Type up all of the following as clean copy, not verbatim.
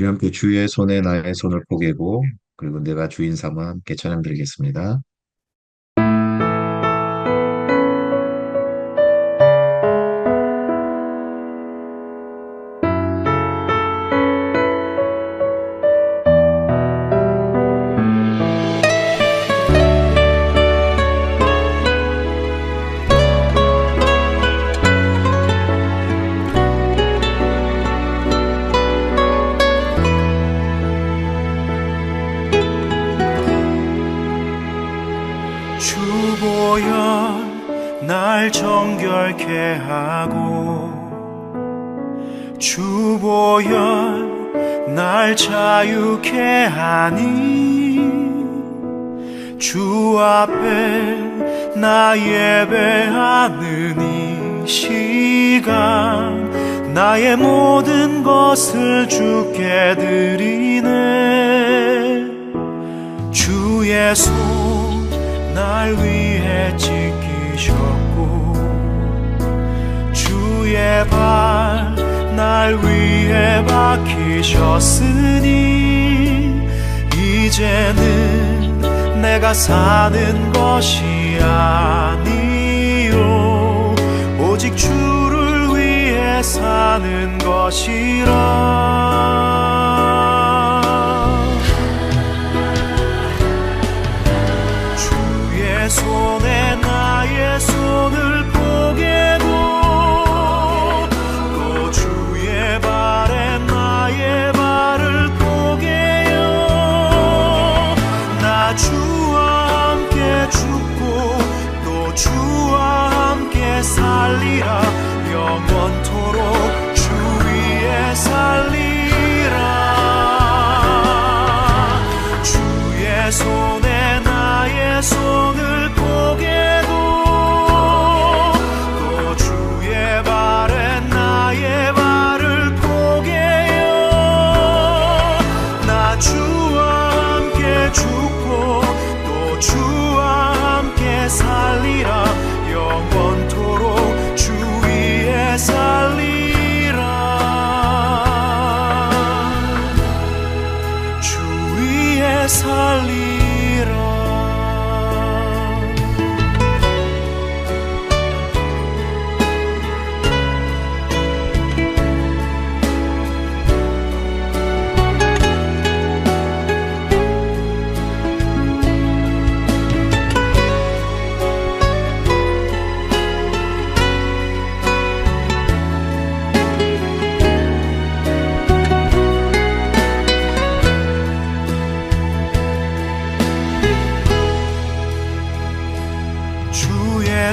우리 함께 주의 손에 나의 손을 포개고 그리고 내가 주인 삼아 함께 찬양 드리겠습니다. 주보혈 날 정결케 하고 주보혈 날 자유케 하니 주 앞에 나 예배하는 이 시간 나의 모든 것을 주께 드리네. 주의 손 날 위해 지키셨고 주의 발 날 위해 박히셨으니 이제는 내가 사는 것이 아니요 오직 주를 위해 사는 것이라. 손에 나의 손을 포개고 또 주의 발에 나의 발을 포개요. 나 주와 함께 죽고 또 주와 함께 살리라. 영원토록 주 위에 살리라. 주의 손에 나의 손을 포개고 또 주의 발에 나의 발을 포개요. 나 주와 함께 죽고 또 주와 함께 살리라. 영원토록 주 위에 살리라. 주 위에 살리라.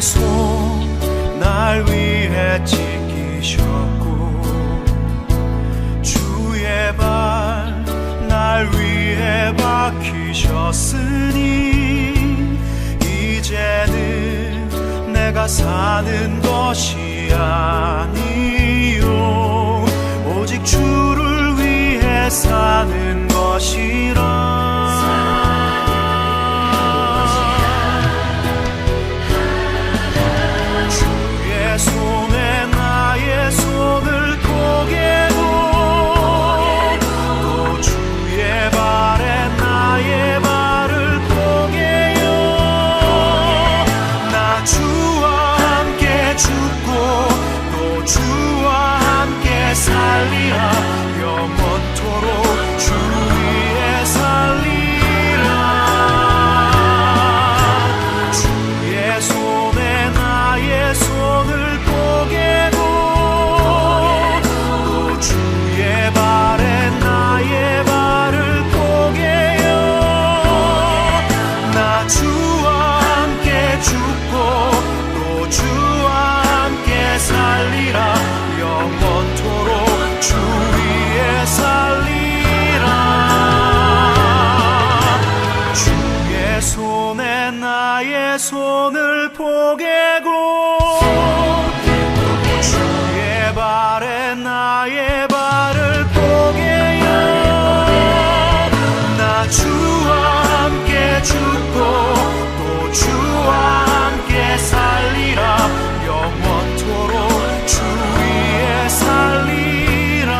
손 날 위해 지키셨고 주의 발 날 위해 박히셨으니 이제는 내가 사는 것이 아니요 오직 주를 위해 사는 것이라. 손에 나의 손을 포개고 또 주의 발에 나의 발을 포개요. 나 주와 함께 죽고 또 주와 함께 살리라. 영원토록 주 위에 살리라. 주의 손에 나의 손을 살리라. 영원토록 주 위에 살리라. 주의 손에 나의 손을 포개고 또 주의 발에 나의 발을 포개요. 나 주와 함께 죽고 또 주와 함께 살리라. 영원토록 주 위에 살리라.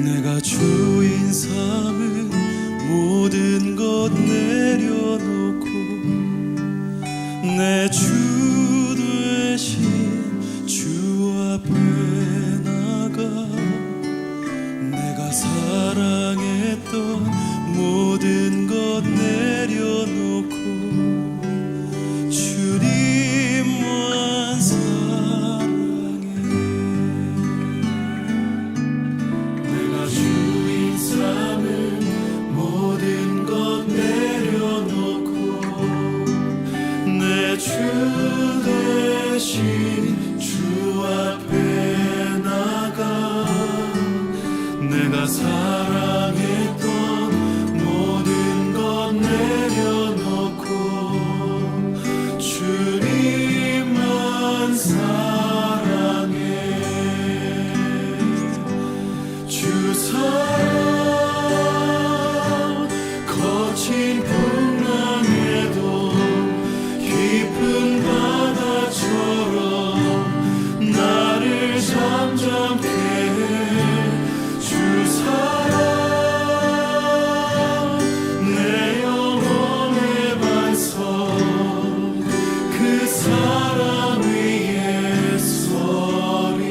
내가 주인 삼은 모든 것 내려놓고 내 주 되신 주 앞에 나가 내가 사랑했던 모든 것 내려놓고 주님만 사랑해. 내가 주인 삼은 모든 것 내려놓고 내 주 대신 주 앞에 나가 내가 사랑했던 모든 것 내려놓고 주님만 사랑해. 주 사랑 거친 풍랑에도 깊은 바다처럼 나를 잠잠케 해. 주 사랑 내 영혼의 반석 그 사랑 위에 서리.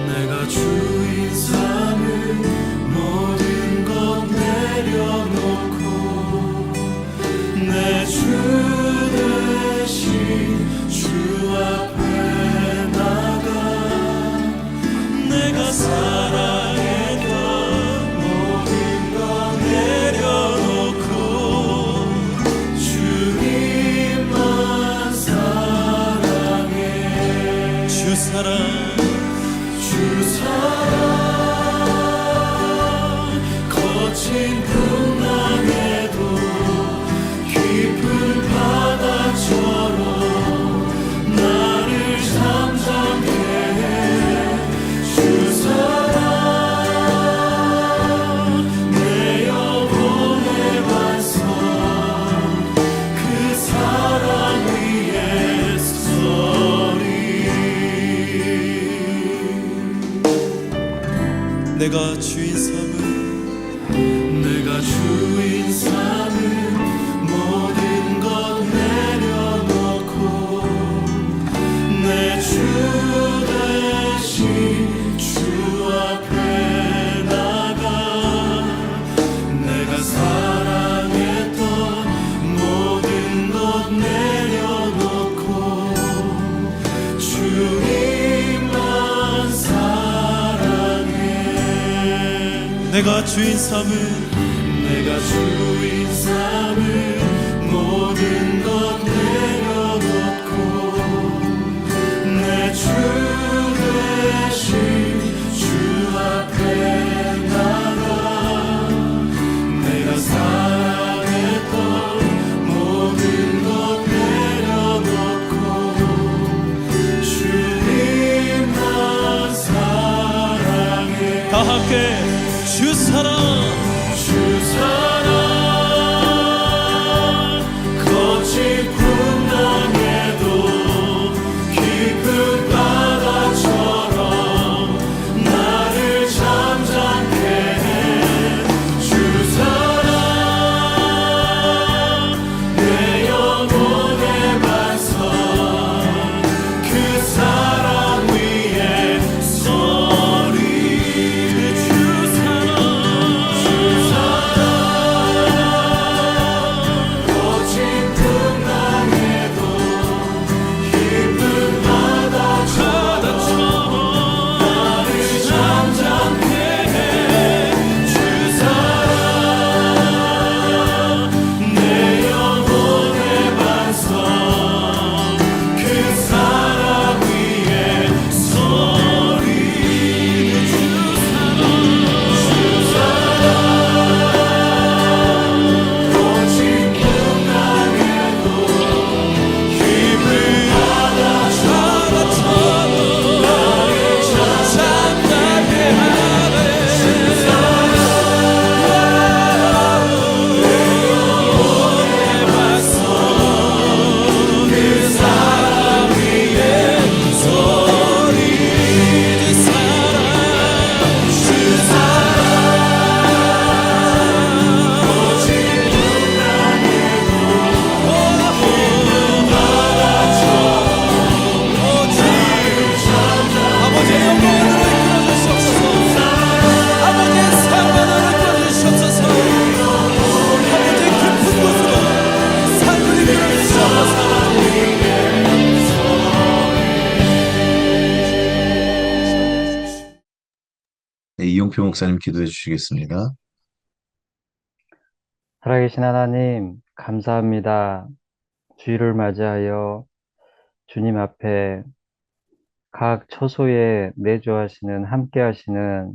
내가 주인 삼은 모든 것 내려놓고 내 주 대신 주 앞에 나가 내가 사랑했던 모든 것 내려놓고 주님만 사랑해. 주 사랑 주 사랑 거친 풍랑에도 깊은 바다처럼 나를 잠잠케 해. 주 사랑 내 영혼의 반석 그 사랑 위에 서리. 내가 주인 삼은 모든 것 내려놓고 내 주 대신 주 앞에 나가 내가 사랑했던 모든 것 내려놓고 주님만 사랑해. 내가 주인 삼은 모든 것 내려놓고 내 주 대신 주 앞에 나가 내가 사랑했던 모든 것 내려놓고 주님만 사랑해. 다 함께 주 사랑 주 사랑 거친 풍랑에도 깊은 바다처럼 나를 잠잠케 해. 주 사랑 내 영혼의 반석 그 사랑 위에 서리. 주 이정표 목사님 기도해 주시겠습니다. 살아계신 하나님, 감사합니다. 주일을 맞이하여 주님 앞에 각 처소에 내주하시는, 함께 하시는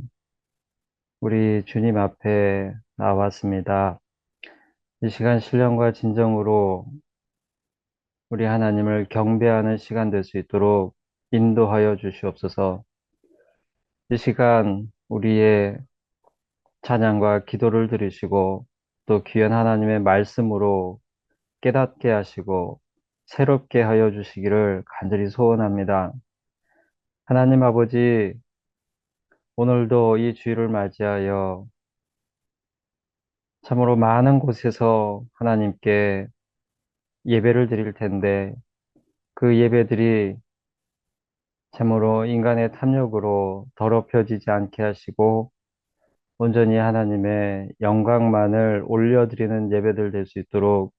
우리 주님 앞에 나왔습니다. 이 시간 신령과 진정으로 우리 하나님을 경배하는 시간 될 수 있도록 인도하여 주시옵소서. 이 시간 우리의 찬양과 기도를 들으시고 또 귀한 하나님의 말씀으로 깨닫게 하시고 새롭게 하여 주시기를 간절히 소원합니다. 하나님 아버지, 오늘도 이 주일을 맞이하여 참으로 많은 곳에서 하나님께 예배를 드릴 텐데 그 예배들이 참으로 인간의 탐욕으로 더럽혀지지 않게 하시고 온전히 하나님의 영광만을 올려드리는 예배들 될 수 있도록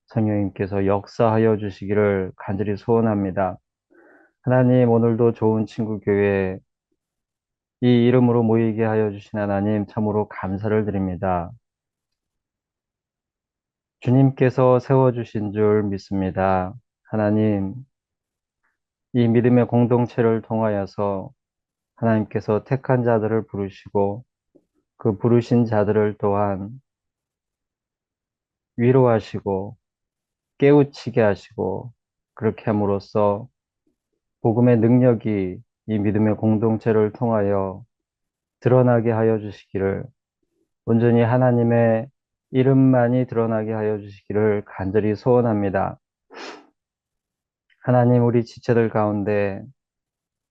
성령님께서 역사하여 주시기를 간절히 소원합니다. 하나님, 오늘도 좋은 친구 교회 이 이름으로 모이게 하여 주신 하나님 참으로 감사를 드립니다. 주님께서 세워주신 줄 믿습니다. 하나님, 이 믿음의 공동체를 통하여서 하나님께서 택한 자들을 부르시고 그 부르신 자들을 또한 위로하시고 깨우치게 하시고 그렇게 함으로써 복음의 능력이 이 믿음의 공동체를 통하여 드러나게 하여 주시기를 온전히 하나님의 이름만이 드러나게 하여 주시기를 간절히 소원합니다. 하나님, 우리 지체들 가운데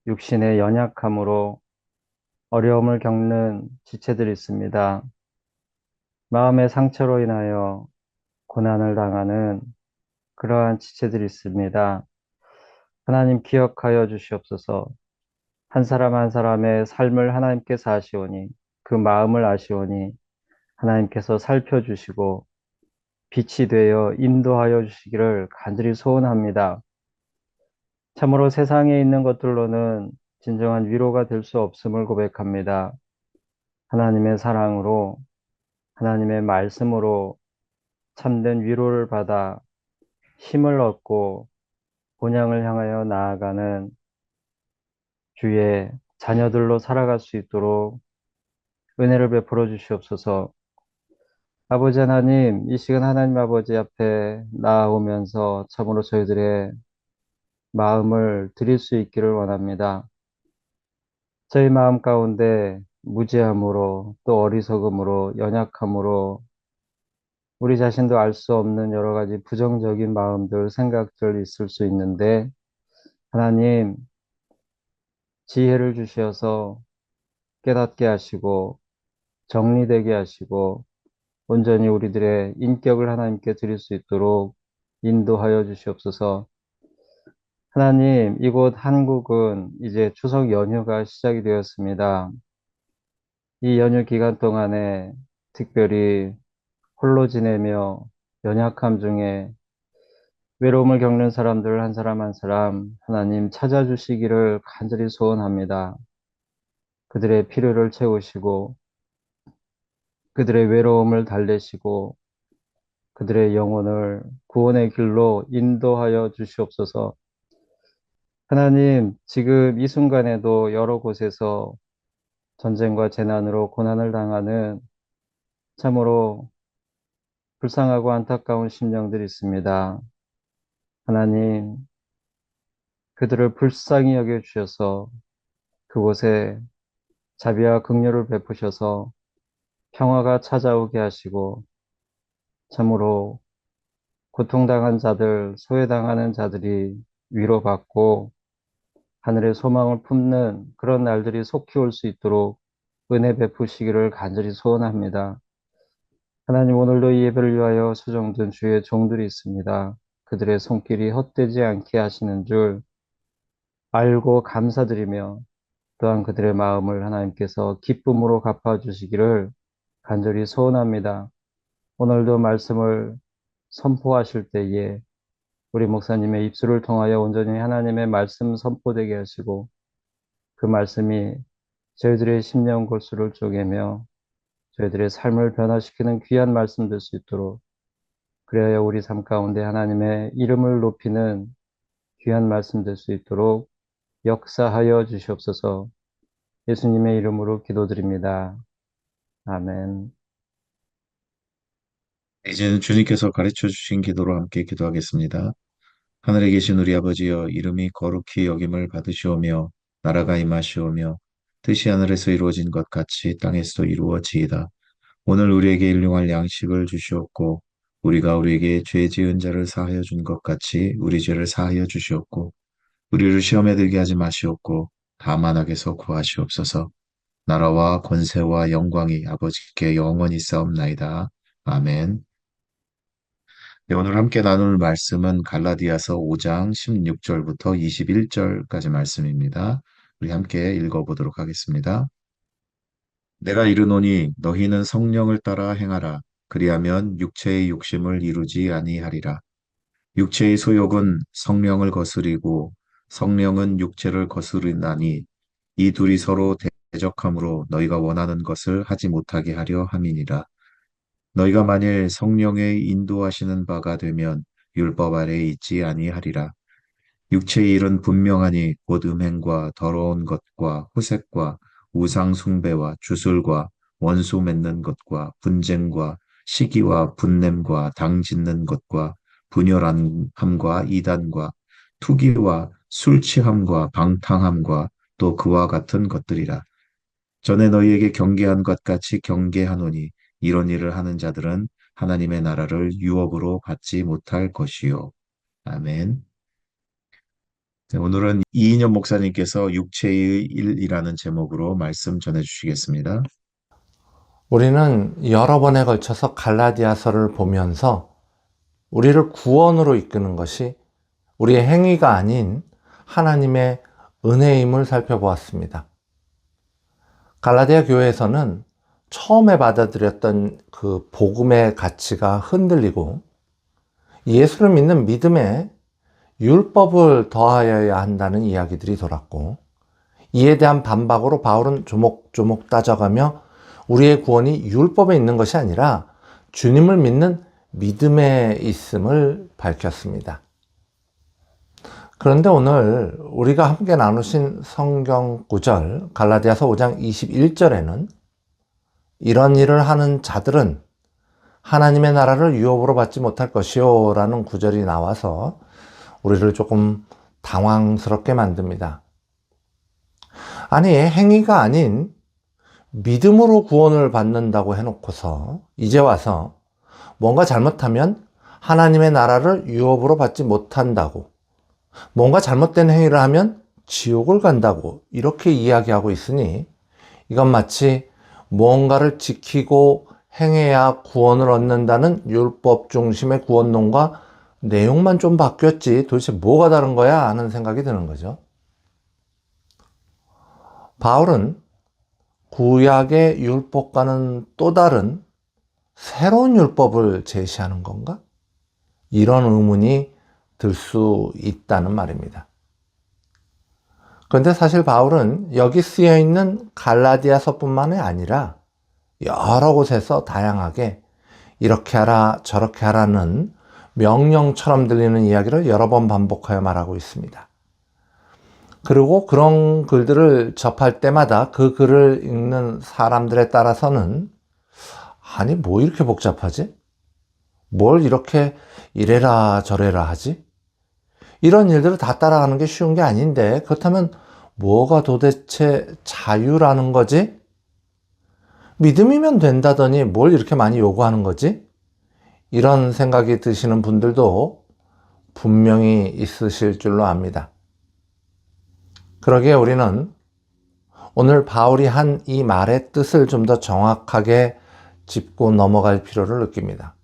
육신의 연약함으로 어려움을 겪는 지체들이 있습니다. 마음의 상처로 인하여 고난을 당하는 그러한 지체들이 있습니다. 하나님 기억하여 주시옵소서. 한 사람 한 사람의 삶을 하나님께서 아시오니 그 마음을 아시오니 하나님께서 살펴주시고 빛이 되어 인도하여 주시기를 간절히 소원합니다. 참으로 세상에 있는 것들로는 진정한 위로가 될 수 없음을 고백합니다. 하나님의 사랑으로, 하나님의 말씀으로 참된 위로를 받아 힘을 얻고 본향을 향하여 나아가는 주의 자녀들로 살아갈 수 있도록 은혜를 베풀어 주시옵소서. 아버지 하나님, 이 시간 하나님 아버지 앞에 나아오면서 참으로 저희들의 마음을 드릴 수 있기를 원합니다. 저희 마음 가운데 무지함으로 또 어리석음으로 연약함으로 우리 자신도 알 수 없는 여러 가지 부정적인 마음들, 생각들 있을 수 있는데 하나님 지혜를 주셔서 깨닫게 하시고 정리되게 하시고 온전히 우리들의 인격을 하나님께 드릴 수 있도록 인도하여 주시옵소서. 하나님, 이곳 한국은 이제 추석 연휴가 시작이 되었습니다. 이 연휴 기간 동안에 특별히 홀로 지내며 연약함 중에 외로움을 겪는 사람들 한 사람 한 사람 하나님 찾아주시기를 간절히 소원합니다. 그들의 필요를 채우시고 그들의 외로움을 달래시고 그들의 영혼을 구원의 길로 인도하여 주시옵소서. 하나님, 지금 이 순간에도 여러 곳에서 전쟁과 재난으로 고난을 당하는 참으로 불쌍하고 안타까운 심령들이 있습니다. 하나님, 그들을 불쌍히 여겨주셔서 그곳에 자비와 긍휼을 베푸셔서 평화가 찾아오게 하시고 참으로 고통당한 자들, 소외당하는 자들이 위로받고 하늘의 소망을 품는 그런 날들이 속히 올 수 있도록 은혜 베푸시기를 간절히 소원합니다. 하나님, 오늘도 이 예배를 위하여 수정된 주의 종들이 있습니다. 그들의 손길이 헛되지 않게 하시는 줄 알고 감사드리며 또한 그들의 마음을 하나님께서 기쁨으로 갚아주시기를 간절히 소원합니다. 오늘도 말씀을 선포하실 때에 우리 목사님의 입술을 통하여 온전히 하나님의 말씀 선포되게 하시고 그 말씀이 저희들의 심령 골수를 쪼개며 저희들의 삶을 변화시키는 귀한 말씀 될 수 있도록, 그래야 우리 삶 가운데 하나님의 이름을 높이는 귀한 말씀 될 수 있도록 역사하여 주시옵소서. 예수님의 이름으로 기도드립니다. 아멘. 이제는 주님께서 가르쳐 주신 기도로 함께 기도하겠습니다. 하늘에 계신 우리 아버지여, 이름이 거룩히 여김을 받으시오며 나라가 임하시오며 뜻이 하늘에서 이루어진 것 같이 땅에서도 이루어지이다. 오늘 우리에게 일용할 양식을 주시옵고 우리가 우리에게 죄 지은 자를 사하여 준 것 같이 우리 죄를 사하여 주시옵고 우리를 시험에 들게 하지 마시옵고 다만 악에서 구하시옵소서. 나라와 권세와 영광이 아버지께 영원히 싸움나이다. 아멘. 네, 오늘 함께 나눌 말씀은 갈라디아서 5장 16절부터 21절까지 말씀입니다. 우리 함께 읽어보도록 하겠습니다. 내가 이르노니 너희는 성령을 따라 행하라. 그리하면 육체의 욕심을 이루지 아니하리라. 육체의 소욕은 성령을 거스리고 성령은 육체를 거스르나니 이 둘이 서로 대적함으로 너희가 원하는 것을 하지 못하게 하려 함이니라. 너희가 만일 성령의 인도하시는 바가 되면 율법 아래에 있지 아니하리라. 육체의 일은 분명하니 곧 음행과 더러운 것과 후색과 우상 숭배와 주술과 원수 맺는 것과 분쟁과 시기와 분냄과 당 짓는 것과 분열함과 이단과 투기와 술 취함과 방탕함과 또 그와 같은 것들이라. 전에 너희에게 경계한 것 같이 경계하노니 이런 일을 하는 자들은 하나님의 나라를 유업으로 받지 못할 것이요. 아멘. 네, 오늘은 이인영 목사님께서 육체의 일이라는 제목으로 말씀 전해주시겠습니다. 우리는 여러 번에 걸쳐서 갈라디아서를 보면서 우리를 구원으로 이끄는 것이 우리의 행위가 아닌 하나님의 은혜임을 살펴보았습니다. 갈라디아 교회에서는 처음에 받아들였던 그 복음의 가치가 흔들리고 예수를 믿는 믿음에 율법을 더하여야 한다는 이야기들이 돌았고, 이에 대한 반박으로 바울은 조목조목 따져가며 우리의 구원이 율법에 있는 것이 아니라 주님을 믿는 믿음에 있음을 밝혔습니다. 그런데 오늘 우리가 함께 나누신 성경 구절 갈라디아서 5장 21절에는 이런 일을 하는 자들은 하나님의 나라를 유업으로 받지 못할 것이요 라는 구절이 나와서 우리를 조금 당황스럽게 만듭니다. 아니, 행위가 아닌 믿음으로 구원을 받는다고 해놓고서 이제 와서 뭔가 잘못하면 하나님의 나라를 유업으로 받지 못한다고, 뭔가 잘못된 행위를 하면 지옥을 간다고 이렇게 이야기하고 있으니 이건 마치 무언가를 지키고 행해야 구원을 얻는다는 율법 중심의 구원론과 내용만 좀 바뀌었지 도대체 뭐가 다른 거야 하는 생각이 드는 거죠. 바울은 구약의 율법과는 또 다른 새로운 율법을 제시하는 건가? 이런 의문이 들 수 있다는 말입니다. 그런데 사실 바울은 여기 쓰여 있는 갈라디아서뿐만이 아니라 여러 곳에서 다양하게 이렇게 하라 저렇게 하라는 명령처럼 들리는 이야기를 여러 번 반복하여 말하고 있습니다. 그리고 그런 글들을 접할 때마다 그 글을 읽는 사람들에 따라서는 아니 뭐 이렇게 복잡하지? 뭘 이렇게 이래라 저래라 하지? 이런 일들을 다 따라가는 게 쉬운 게 아닌데 그렇다면 뭐가 도대체 자유라는 거지? 믿음이면 된다더니 뭘 이렇게 많이 요구하는 거지? 이런 생각이 드시는 분들도 분명히 있으실 줄로 압니다. 그러기에 우리는 오늘 바울이 한 이 말의 뜻을 좀 더 정확하게 짚고 넘어갈 필요를 느낍니다.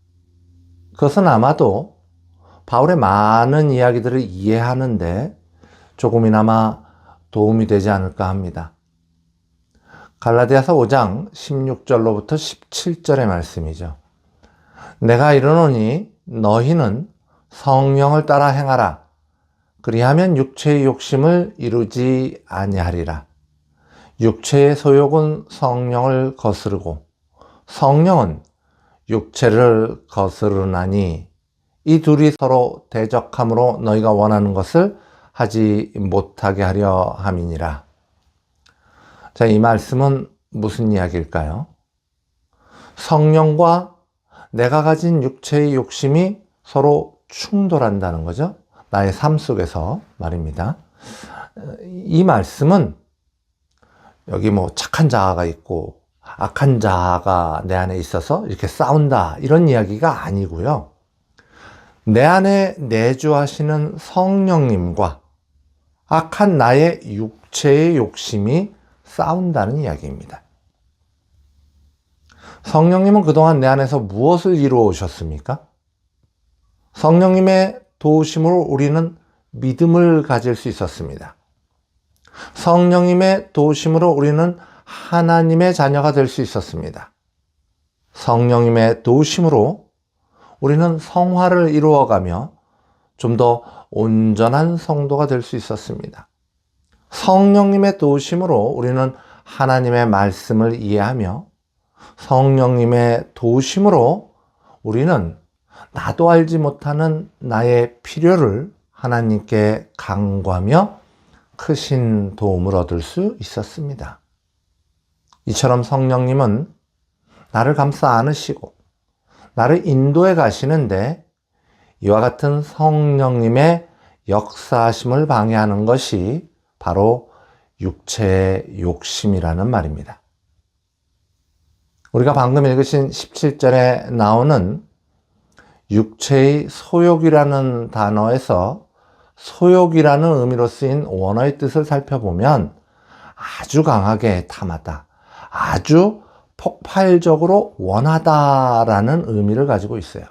그것은 아마도 바울의 많은 이야기들을 이해하는데 조금이나마 도움이 되지 않을까 합니다. 갈라디아서 5장 16절로부터 17절의 말씀이죠. 내가 이르노니 너희는 성령을 따라 행하라. 그리하면 육체의 욕심을 이루지 아니하리라. 육체의 소욕은 성령을 거스르고 성령은 육체를 거스르나니 이 둘이 서로 대적함으로 너희가 원하는 것을 하지 못하게 하려 함이니라. 자, 이 말씀은 무슨 이야기일까요? 성령과 내가 가진 육체의 욕심이 서로 충돌한다는 거죠. 나의 삶 속에서 말입니다. 이 말씀은 여기 뭐 착한 자아가 있고 악한 자아가 내 안에 있어서 이렇게 싸운다 이런 이야기가 아니고요. 내 안에 내주하시는 성령님과 악한 나의 육체의 욕심이 싸운다는 이야기입니다. 성령님은 그동안 내 안에서 무엇을 이루어 오셨습니까? 성령님의 도우심으로 우리는 믿음을 가질 수 있었습니다. 성령님의 도우심으로 우리는 하나님의 자녀가 될 수 있었습니다. 성령님의 도우심으로 우리는 성화를 이루어가며 좀 더 온전한 성도가 될 수 있었습니다. 성령님의 도우심으로 우리는 하나님의 말씀을 이해하며 성령님의 도우심으로 우리는 나도 알지 못하는 나의 필요를 하나님께 간구하며 크신 도움을 얻을 수 있었습니다. 이처럼 성령님은 나를 감싸 안으시고 나를 인도해 가시는데 이와 같은 성령님의 역사하심을 방해하는 것이 바로 육체의 욕심이라는 말입니다. 우리가 방금 읽으신 17절에 나오는 육체의 소욕이라는 단어에서 소욕이라는 의미로 쓰인 원어의 뜻을 살펴보면 아주 강하게 탐하다, 아주 폭발적으로 원하다라는 의미를 가지고 있어요.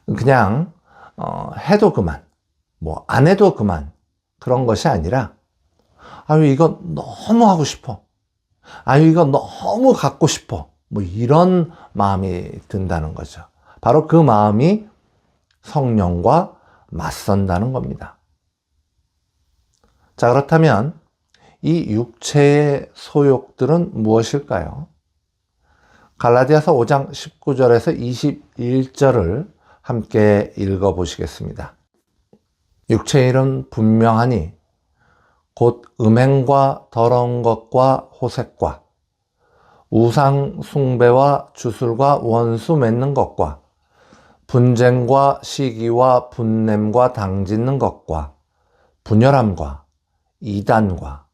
그냥 해도 그만, 뭐 안 해도 그만 그런 것이 아니라 아유 이거 너무 하고 싶어, 아유 이거 너무 갖고 싶어, 뭐 이런 마음이 든다는 거죠. 바로 그 마음이 성령과 맞선다는 겁니다. 자, 그렇다면 이 육체의 소욕들은 무엇일까요? 갈라디아서 5장 19절에서 21절을 함께 읽어보시겠습니다. 육체의 일은 분명하니 곧 음행과 더러운 것과 호색과 우상 숭배와 주술과 원수 맺는 것과 분쟁과 시기와 분냄과 당짓는 것과 분열함과 이단과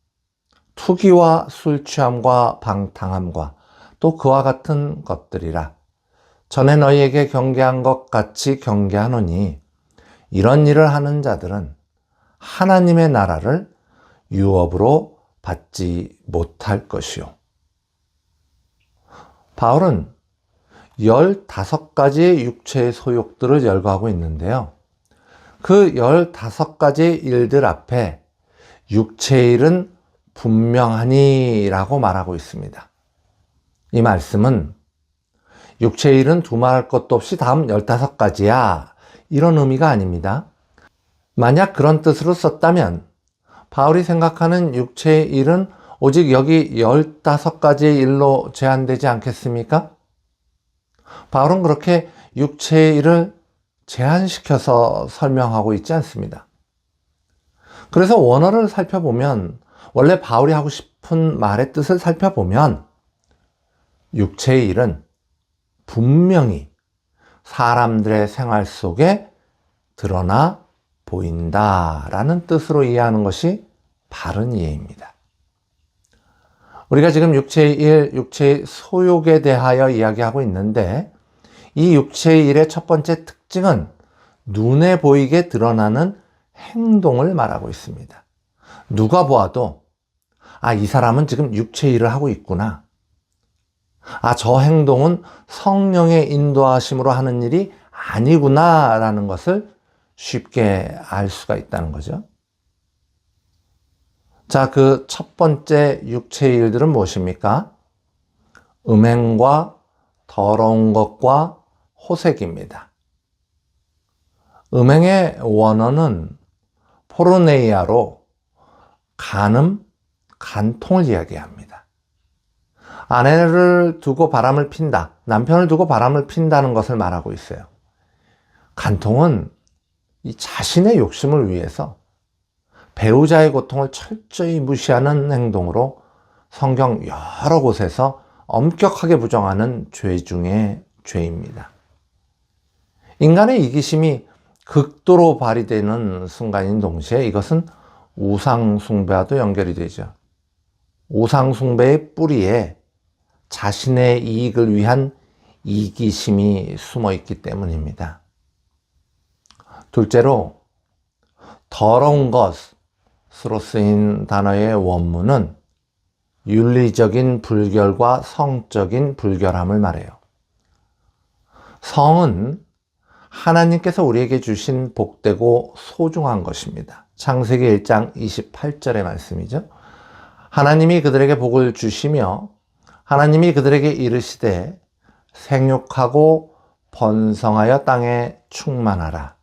투기와 술취함과 방탕함과 또 그와 같은 것들이라. 전에 너희에게 경계한 것 같이 경계하노니 이런 일을 하는 자들은 하나님의 나라를 유업으로 받지 못할 것이요. 바울은 15가지의 육체의 소욕들을 열거하고 있는데요. 그 15가지의 일들 앞에 육체의 일은 분명하니 라고 말하고 있습니다. 이 말씀은 육체의 일은 두말할 것도 없이 다음 15가지야 이런 의미가 아닙니다. 만약 그런 뜻으로 썼다면 바울이 생각하는 육체의 일은 오직 여기 15가지의 일로 제한되지 않겠습니까? 바울은 그렇게 육체의 일을 제한시켜서 설명하고 있지 않습니다. 그래서 원어를 살펴보면 원래 바울이 하고 싶은 말의 뜻을 살펴보면 육체의 일은 분명히 사람들의 생활 속에 드러나 보인다라는 뜻으로 이해하는 것이 바른 이해입니다. 우리가 지금 육체의 일, 육체의 소욕에 대하여 이야기하고 있는데 이 육체의 일의 첫 번째 특징은 눈에 보이게 드러나는 행동을 말하고 있습니다. 누가 보아도 이 사람은 지금 육체의 일을 하고 있구나. 저 행동은 성령의 인도하심으로 하는 일이 아니구나 라는 것을 쉽게 알 수가 있다는 거죠. 자, 그 첫 번째 육체의 일들은 무엇입니까? 음행과 더러운 것과 호색입니다. 음행의 원어는 포르네이아로 간음, 간통을 이야기합니다. 아내를 두고 바람을 핀다, 남편을 두고 바람을 핀다는 것을 말하고 있어요. 간통은 이 자신의 욕심을 위해서 배우자의 고통을 철저히 무시하는 행동으로 성경 여러 곳에서 엄격하게 부정하는 죄 중에 죄입니다. 인간의 이기심이 극도로 발휘되는 순간인 동시에 이것은 우상숭배와도 연결이 되죠. 우상숭배의 뿌리에 자신의 이익을 위한 이기심이 숨어 있기 때문입니다. 둘째로, 더러운 것으로 쓰인 단어의 원문은 윤리적인 불결과 성적인 불결함을 말해요. 성은 하나님께서 우리에게 주신 복되고 소중한 것입니다. 창세기 1장 28절의 말씀이죠. 하나님이 그들에게 복을 주시며 하나님이 그들에게 이르시되 생육하고 번성하여 땅에 충만하라.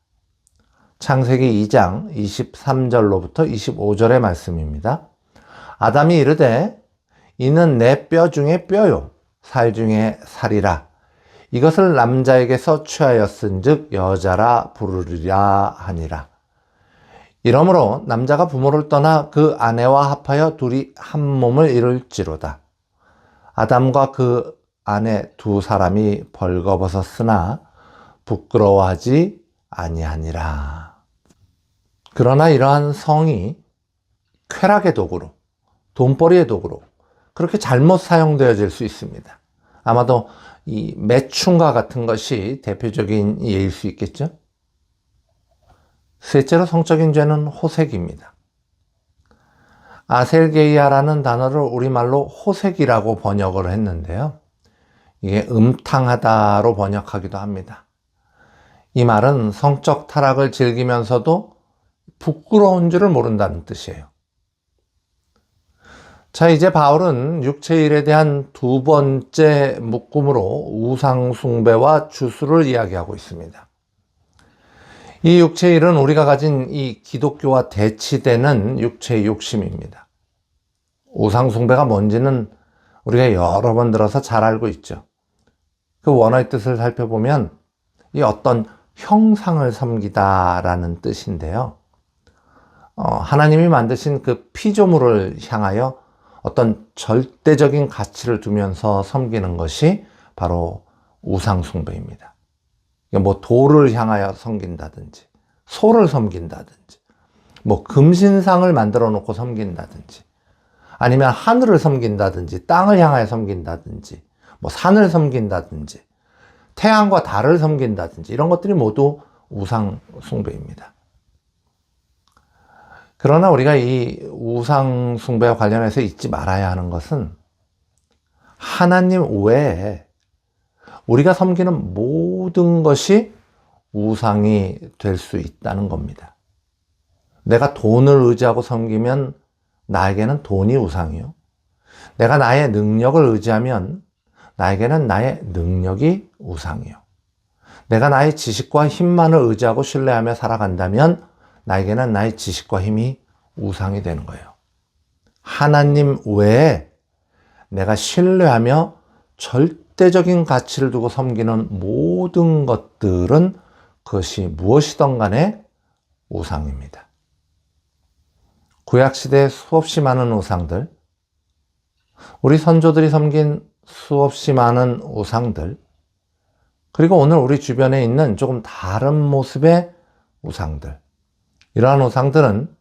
창세기 2장 23절로부터 25절의 말씀입니다. 아담이 이르되 이는 내 뼈 중에 뼈요 살 중에 살이라. 이것을 남자에게서 취하였은즉 여자라 부르리라 하니라. 이러므로 남자가 부모를 떠나 그 아내와 합하여 둘이 한 몸을 이룰지로다. 아담과 그 아내 두 사람이 벌거벗었으나 부끄러워하지 아니하니라. 그러나 이러한 성이 쾌락의 도구로, 돈벌이의 도구로 그렇게 잘못 사용되어질 수 있습니다. 아마도 이 매춘과 같은 것이 대표적인 예일 수 있겠죠? 셋째로, 성적인 죄는 호색입니다. 아셀게이아라는 단어를 우리말로 호색이라고 번역을 했는데요. 이게 음탕하다로 번역하기도 합니다. 이 말은 성적 타락을 즐기면서도 부끄러운 줄을 모른다는 뜻이에요. 자, 이제 바울은 육체일에 대한 두 번째 묶음으로 우상숭배와 주술을 이야기하고 있습니다. 이 육체일은 우리가 가진 이 기독교와 대치되는 육체의 욕심입니다. 우상숭배가 뭔지는 우리가 여러 번 들어서 잘 알고 있죠. 그 원어의 뜻을 살펴보면 이 어떤 형상을 섬기다라는 뜻인데요. 하나님이 만드신 그 피조물을 향하여 어떤 절대적인 가치를 두면서 섬기는 것이 바로 우상숭배입니다. 뭐 돌을 향하여 섬긴다든지, 소를 섬긴다든지, 뭐 금신상을 만들어 놓고 섬긴다든지, 아니면 하늘을 섬긴다든지, 땅을 향하여 섬긴다든지, 뭐 산을 섬긴다든지, 태양과 달을 섬긴다든지, 이런 것들이 모두 우상숭배입니다. 그러나 우리가 이 우상숭배와 관련해서 잊지 말아야 하는 것은 하나님 외에 우리가 섬기는 모든 것이 우상이 될 수 있다는 겁니다. 내가 돈을 의지하고 섬기면 나에게는 돈이 우상이요. 내가 나의 능력을 의지하면 나에게는 나의 능력이 우상이요. 내가 나의 지식과 힘만을 의지하고 신뢰하며 살아간다면 나에게는 나의 지식과 힘이 우상이 되는 거예요. 하나님 외에 내가 신뢰하며 절대적인 가치를 두고 섬기는 모든 것들은 그것이 무엇이든 간에 우상입니다. 구약시대에 수없이 많은 우상들, 우리 선조들이 섬긴 수없이 많은 우상들, 그리고 오늘 우리 주변에 있는 조금 다른 모습의 우상들, 이러한 우상들은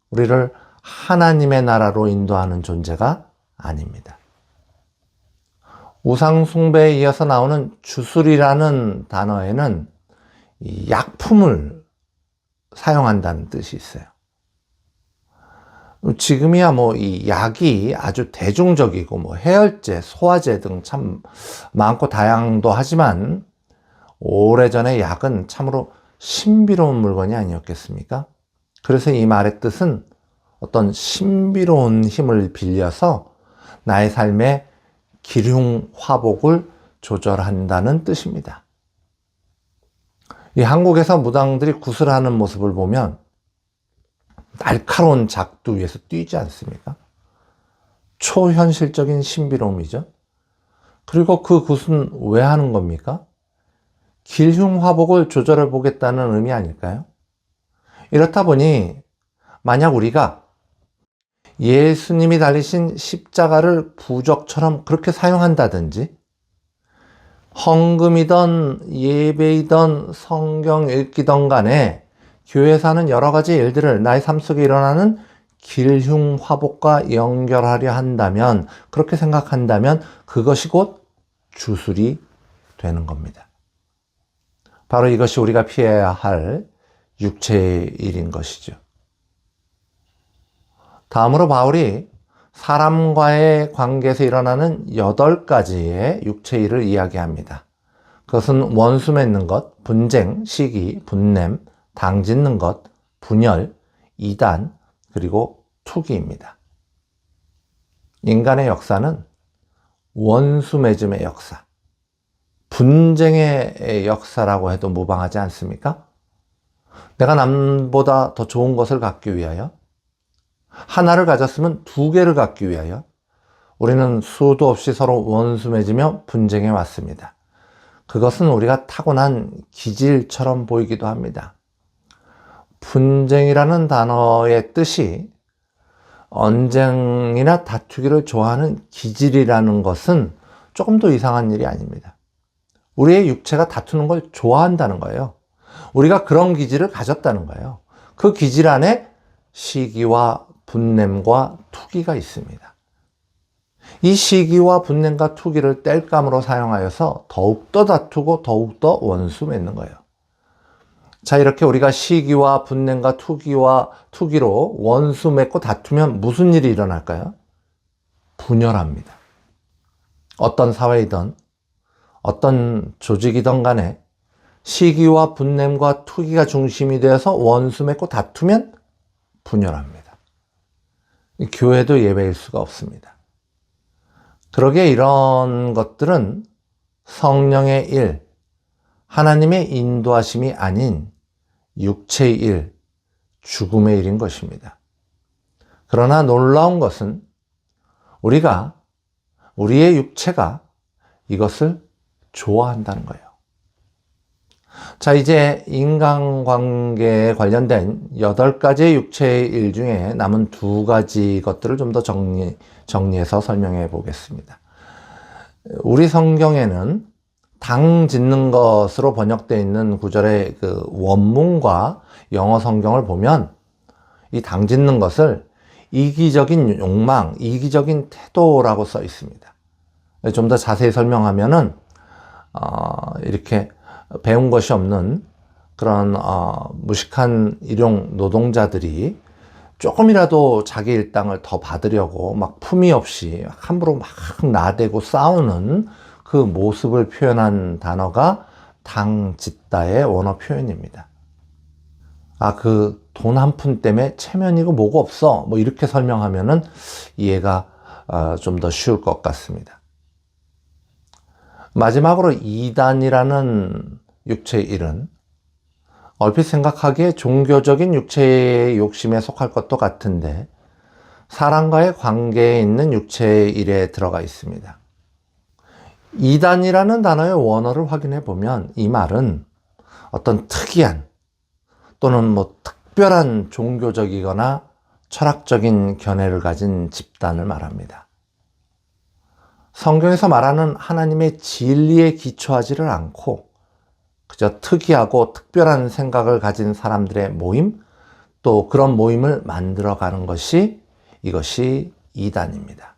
우리를 하나님의 나라로 인도하는 존재가 아닙니다. 우상숭배에 이어서 나오는 주술이라는 단어에는 이 약품을 사용한다는 뜻이 있어요. 지금이야 뭐 이 약이 아주 대중적이고 뭐 해열제, 소화제 등 참 많고 다양도 하지만 오래전에 약은 참으로 신비로운 물건이 아니었겠습니까? 그래서 이 말의 뜻은 어떤 신비로운 힘을 빌려서 나의 삶의 기륭 화복을 조절한다는 뜻입니다. 이 한국에서 무당들이 구슬하는 모습을 보면 날카로운 작두 위에서 뛰지 않습니까? 초현실적인 신비로움이죠. 그리고 그 굿은 왜 하는 겁니까? 길흉화복을 조절해 보겠다는 의미 아닐까요? 이렇다 보니 만약 우리가 예수님이 달리신 십자가를 부적처럼 그렇게 사용한다든지, 헌금이든 예배이든 성경 읽기든 간에 교회에서 하는 여러 가지 일들을 나의 삶 속에 일어나는 길흉화복과 연결하려 한다면, 그렇게 생각한다면 그것이 곧 주술이 되는 겁니다. 바로 이것이 우리가 피해야 할 육체의 일인 것이죠. 다음으로 바울이 사람과의 관계에서 일어나는 8가지의 육체의 일을 이야기합니다. 그것은 원수 맺는 것, 분쟁, 시기, 분냄, 당짓는 것, 분열, 이단, 그리고 투기입니다. 인간의 역사는 원수 맺음의 역사, 분쟁의 역사라고 해도 무방하지 않습니까? 내가 남보다 더 좋은 것을 갖기 위하여, 하나를 가졌으면 2개를 갖기 위하여 우리는 수도 없이 서로 원수 맺으며 분쟁해 왔습니다. 그것은 우리가 타고난 기질처럼 보이기도 합니다. 분쟁이라는 단어의 뜻이 언쟁이나 다투기를 좋아하는 기질이라는 것은 조금 더 이상한 일이 아닙니다. 우리의 육체가 다투는 걸 좋아한다는 거예요. 우리가 그런 기질을 가졌다는 거예요. 그 기질 안에 시기와 분냄과 투기가 있습니다. 이 시기와 분냄과 투기를 땔감으로 사용하여서 더욱더 다투고 더욱더 원수 맺는 거예요. 자, 이렇게 우리가 시기와 분냄과 투기로 원수 맺고 다투면 무슨 일이 일어날까요? 분열합니다. 어떤 사회이든 어떤 조직이든 간에 시기와 분냄과 투기가 중심이 되어서 원수 맺고 다투면 분열합니다. 교회도 예외일 수가 없습니다. 그러기에 이런 것들은 성령의 일, 하나님의 인도하심이 아닌 육체의 일, 죽음의 일인 것입니다. 그러나 놀라운 것은 우리의 육체가 이것을 좋아한다는 거예요. 자, 이제 인간관계에 관련된 8가지의 육체의 일 중에 남은 2가지 것들을 좀 더 정리해서 설명해 보겠습니다. 우리 성경에는 당 짓는 것으로 번역되어 있는 구절의 그 원문과 영어 성경을 보면 이 당 짓는 것을 이기적인 욕망, 이기적인 태도라고 써 있습니다. 좀 더 자세히 설명하면은 이렇게 배운 것이 없는 그런 무식한 일용 노동자들이 조금이라도 자기 일당을 더 받으려고 막 품위 없이 함부로 막 나대고 싸우는 그 모습을 표현한 단어가 당짓다의 원어 표현입니다. 그 돈 한 푼 때문에 체면이고 뭐고 없어, 뭐 이렇게 설명하면은 이해가 좀 더 쉬울 것 같습니다. 마지막으로 이단이라는 육체의 일은 얼핏 생각하기에 종교적인 육체의 욕심에 속할 것도 같은데 사람과의 관계에 있는 육체의 일에 들어가 있습니다. 이단이라는 단어의 원어를 확인해 보면 이 말은 어떤 특이한 또는 특별한 종교적이거나 철학적인 견해를 가진 집단을 말합니다. 성경에서 말하는 하나님의 진리에 기초하지를 않고 그저 특이하고 특별한 생각을 가진 사람들의 모임, 또 그런 모임을 만들어가는 이것이 이단입니다.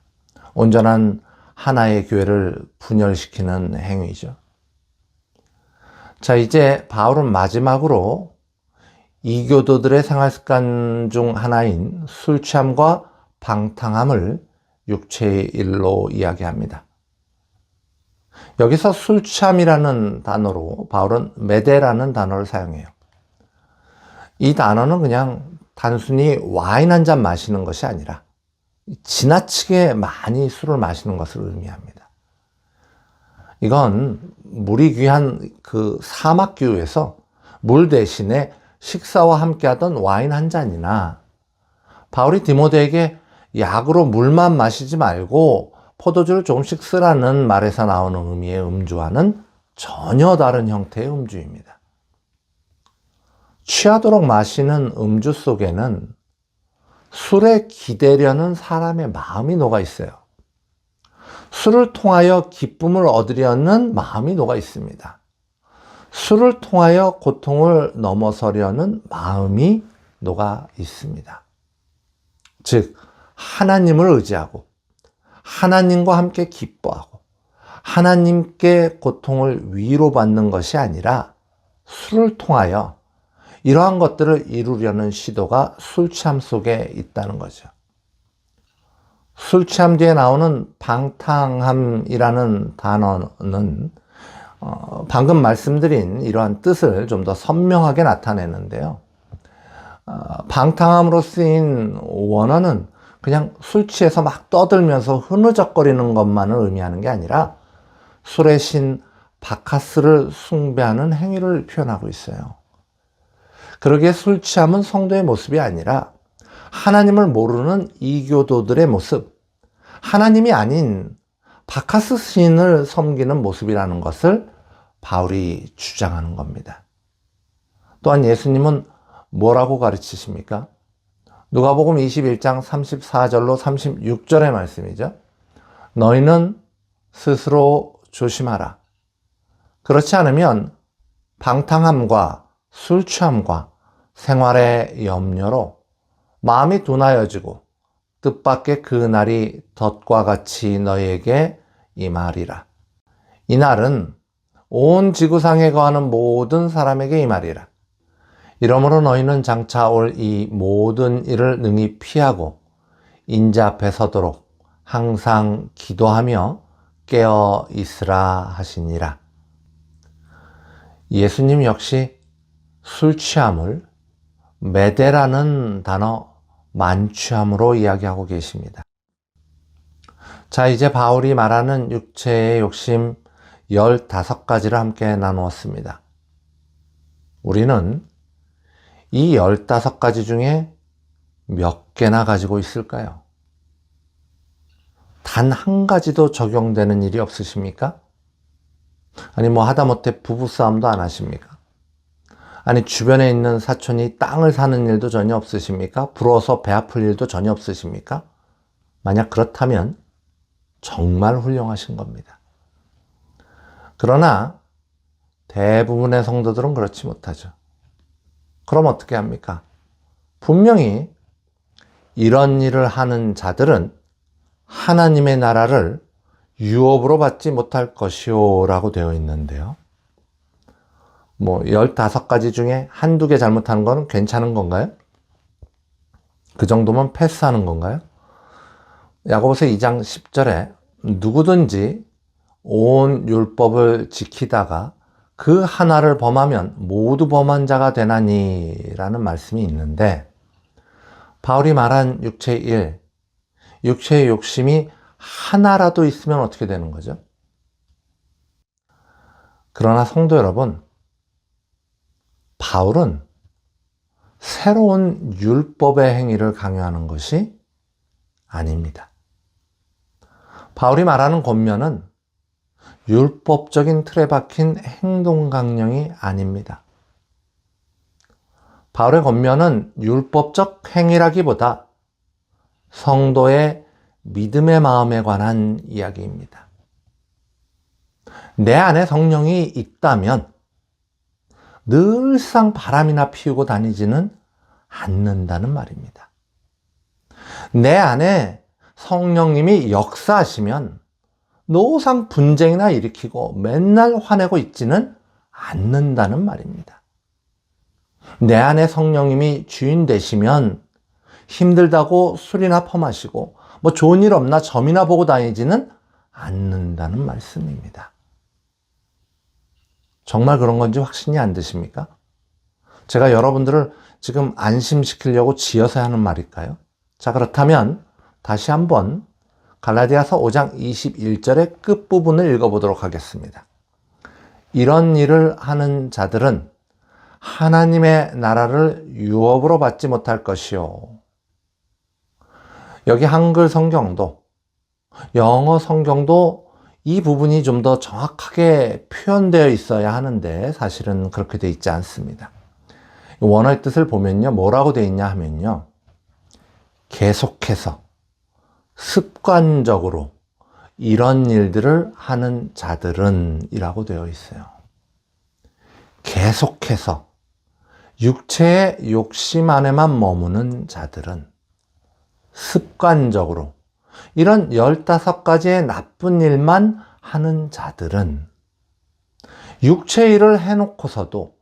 온전한 하나의 교회를 분열시키는 행위죠. 자, 이제 바울은 마지막으로 이교도들의 생활습관 중 하나인 술 취함과 방탕함을 육체의 일로 이야기합니다. 여기서 술 취함이라는 단어로 바울은 메데라는 단어를 사용해요. 이 단어는 그냥 단순히 와인 한 잔 마시는 것이 아니라 지나치게 많이 술을 마시는 것을 의미합니다. 이건 물이 귀한 그 사막교에서 물 대신에 식사와 함께 하던 와인 한 잔이나 바울이 디모데에게 약으로 물만 마시지 말고 포도주를 조금씩 쓰라는 말에서 나오는 의미의 음주와는 전혀 다른 형태의 음주입니다. 취하도록 마시는 음주 속에는 술에 기대려는 사람의 마음이 녹아 있어요. 술을 통하여 기쁨을 얻으려는 마음이 녹아 있습니다. 술을 통하여 고통을 넘어서려는 마음이 녹아 있습니다. 즉, 하나님을 의지하고 하나님과 함께 기뻐하고 하나님께 고통을 위로받는 것이 아니라 술을 통하여 이러한 것들을 이루려는 시도가 술 취함 속에 있다는 거죠. 술 취함 뒤에 나오는 방탕함이라는 단어는 방금 말씀드린 이러한 뜻을 좀 더 선명하게 나타내는데요. 방탕함으로 쓰인 원어는 그냥 술 취해서 막 떠들면서 흐느적거리는 것만을 의미하는 게 아니라 술의 신 바카스를 숭배하는 행위를 표현하고 있어요. 그러기에 술 취함은 성도의 모습이 아니라 하나님을 모르는 이교도들의 모습, 하나님이 아닌 바카스 신을 섬기는 모습이라는 것을 바울이 주장하는 겁니다. 또한 예수님은 뭐라고 가르치십니까? 누가복음 21장 34절로 36절의 말씀이죠. 너희는 스스로 조심하라. 그렇지 않으면 방탕함과 술 취함과 생활의 염려로 마음이 둔하여지고 뜻밖의 그 날이 덫과 같이 너희에게 임하리라. 이 날은 온 지구상에 거하는 모든 사람에게 임하리라. 이러므로 너희는 장차 올 이 모든 일을 능히 피하고 인자 앞에 서도록 항상 기도하며 깨어 있으라 하시니라. 예수님 역시 술 취함을 메데라는 단어 만취함으로 이야기하고 계십니다. 자, 이제 바울이 말하는 육체의 욕심 15가지를 함께 나누었습니다. 우리는 이 15가지 중에 몇 개나 가지고 있을까요? 단 한 가지도 적용되는 일이 없으십니까? 아니, 하다못해 부부싸움도 안 하십니까? 아니, 주변에 있는 사촌이 땅을 사는 일도 전혀 없으십니까? 부러워서 배 아플 일도 전혀 없으십니까? 만약 그렇다면 정말 훌륭하신 겁니다. 그러나 대부분의 성도들은 그렇지 못하죠. 그럼 어떻게 합니까? 분명히 이런 일을 하는 자들은 하나님의 나라를 유업으로 받지 못할 것이오 라고 되어 있는데요. 15가지 중에 한두 개 잘못하는 건 괜찮은 건가요? 그 정도면 패스하는 건가요? 야고보서 2장 10절에 누구든지 온 율법을 지키다가 그 하나를 범하면 모두 범한 자가 되나니 라는 말씀이 있는데, 바울이 말한 육체의 일, 육체의 욕심이 하나라도 있으면 어떻게 되는 거죠? 그러나 성도 여러분, 바울은 새로운 율법의 행위를 강요하는 것이 아닙니다. 바울이 말하는 권면은 율법적인 틀에 박힌 행동 강령이 아닙니다. 바울의 권면은 율법적 행위라기보다 성도의 믿음의 마음에 관한 이야기입니다. 내 안에 성령이 있다면 늘상 바람이나 피우고 다니지는 않는다는 말입니다. 내 안에 성령님이 역사하시면 노상 분쟁이나 일으키고 맨날 화내고 있지는 않는다는 말입니다. 내 안에 성령님이 주인 되시면 힘들다고 술이나 퍼마시고 좋은 일 없나 점이나 보고 다니지는 않는다는 말씀입니다. 정말 그런 건지 확신이 안 드십니까? 제가 여러분들을 지금 안심시키려고 지어서 하는 말일까요? 자, 그렇다면 다시 한번 갈라디아서 5장 21절의 끝부분을 읽어보도록 하겠습니다. 이런 일을 하는 자들은 하나님의 나라를 유업으로 받지 못할 것이요. 여기 한글 성경도 영어 성경도 이 부분이 좀 더 정확하게 표현되어 있어야 하는데 사실은 그렇게 되어 있지 않습니다. 원어의 뜻을 보면요, 뭐라고 되어 있냐 하면요, 계속해서 습관적으로 이런 일들을 하는 자들은 이라고 되어 있어요. 계속해서 육체의 욕심 안에만 머무는 자들은 습관적으로 이런 15가지의 나쁜 일만 하는 자들은 육체 일을 해놓고서도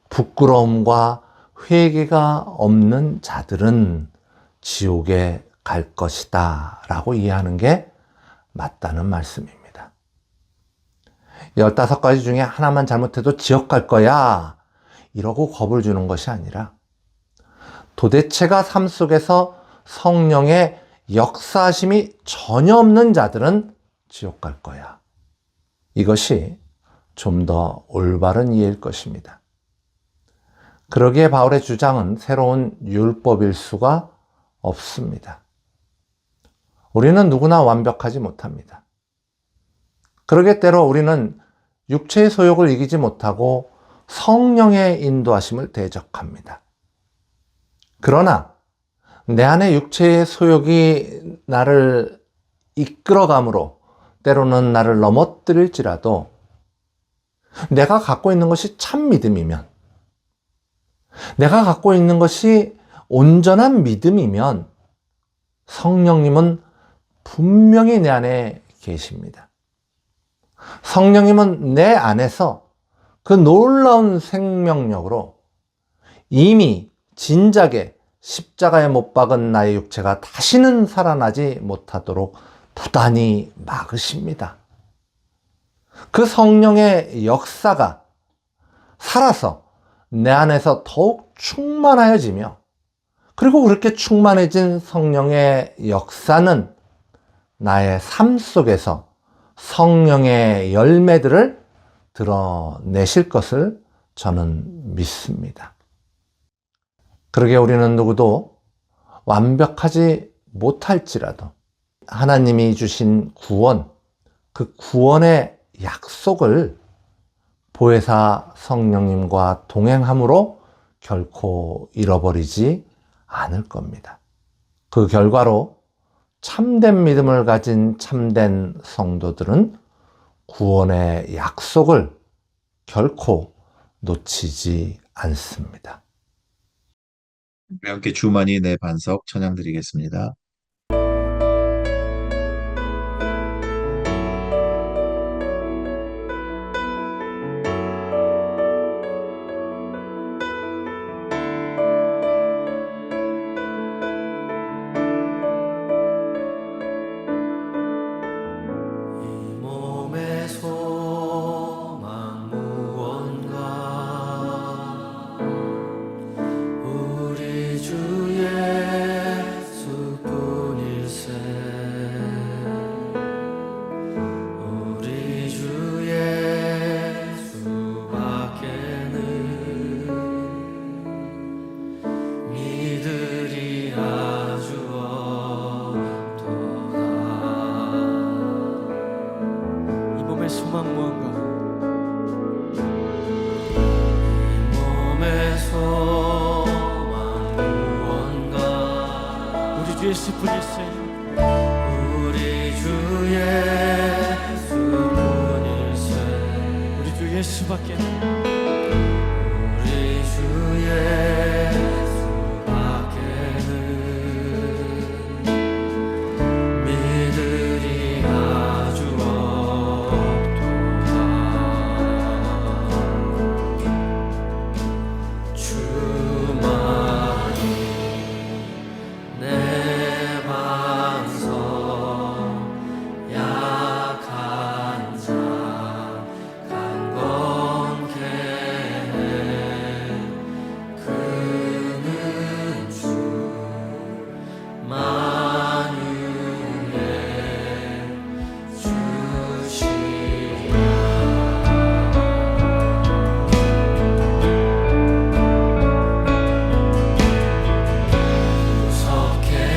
부끄러움과 회개가 없는 자들은 지옥에 갈 것이다 라고 이해하는 게 맞다는 말씀입니다. 15가지 중에 하나만 잘못해도 지옥 갈 거야 이러고 겁을 주는 것이 아니라 도대체가 삶 속에서 성령의 역사하심이 전혀 없는 자들은 지옥 갈 거야. 이것이 좀 더 올바른 이해일 것입니다. 그러기에 바울의 주장은 새로운 율법일 수가 없습니다. 우리는 누구나 완벽하지 못합니다. 그러기에 때로 우리는 육체의 소욕을 이기지 못하고 성령의 인도하심을 대적합니다. 그러나 내 안에 육체의 소욕이 나를 이끌어감으로 때로는 나를 넘어뜨릴지라도 내가 갖고 있는 것이 참 믿음이면, 내가 갖고 있는 것이 온전한 믿음이면 성령님은 분명히 내 안에 계십니다. 성령님은 내 안에서 그 놀라운 생명력으로 이미 진작에 십자가에 못 박은 나의 육체가 다시는 살아나지 못하도록 부단히 막으십니다. 그 성령의 역사가 살아서 내 안에서 더욱 충만하여지며, 그리고 그렇게 충만해진 성령의 역사는 나의 삶 속에서 성령의 열매들을 드러내실 것을 저는 믿습니다. 그러게 우리는 누구도 완벽하지 못할지라도 하나님이 주신 구원, 그 구원의 약속을 보혜사 성령님과 동행함으로 결코 잃어버리지 않을 겁니다. 그 결과로 참된 믿음을 가진 참된 성도들은 구원의 약속을 결코 놓치지 않습니다. 우리 함께 주만이 내 반석 찬양 드리겠습니다. 주의 수뿐일세 우리 주 예수뿐일세 우리 주 예수밖에 우리 주 예수밖에는 믿으리 아주 없도다 주만이 내 반석 약한 자 강건케 해 그는 주 만유의 주시라 구속해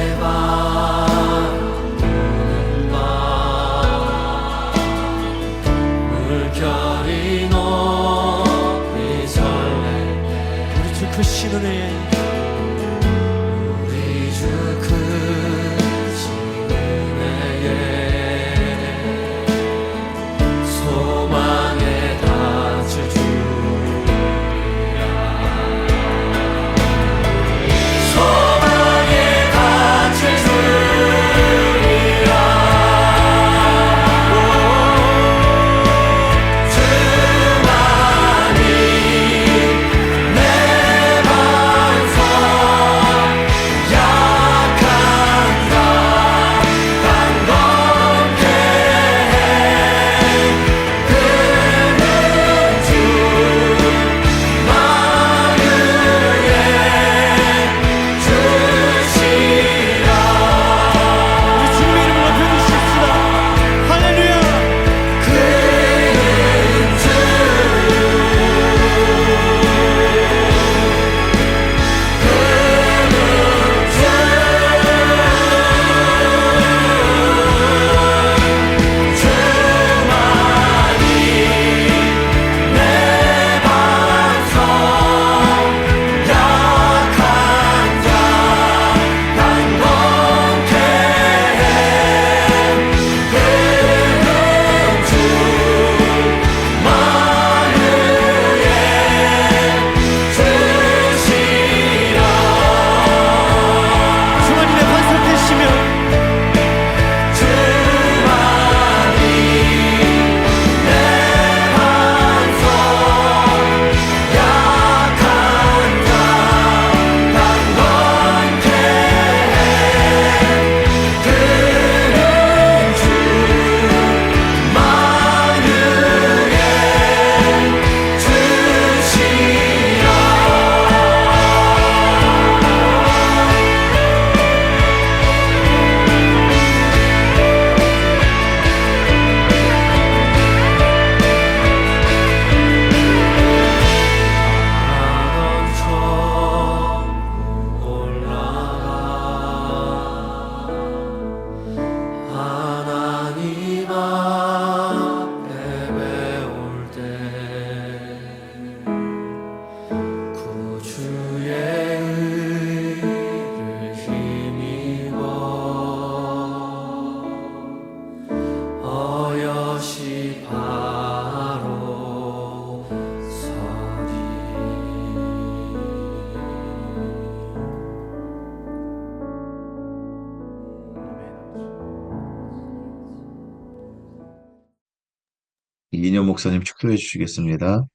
이인영 목사님 축도해 주시겠습니다.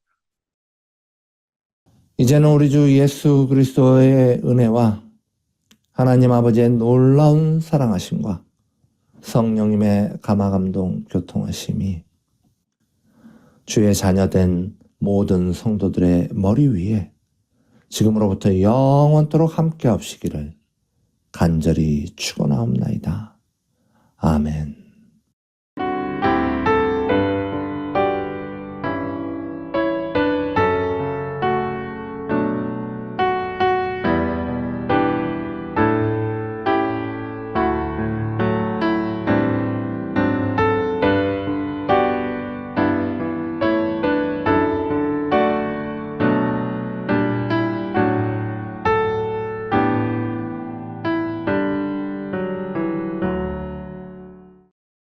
이제는 우리 주 예수 그리스도의 은혜와 하나님 아버지의 놀라운 사랑하심과 성령님의 감화감동 교통하심이 주의 자녀된 모든 성도들의 머리 위에 지금으로부터 영원토록 함께 하시기를 간절히 축원하옵나이다. 아멘.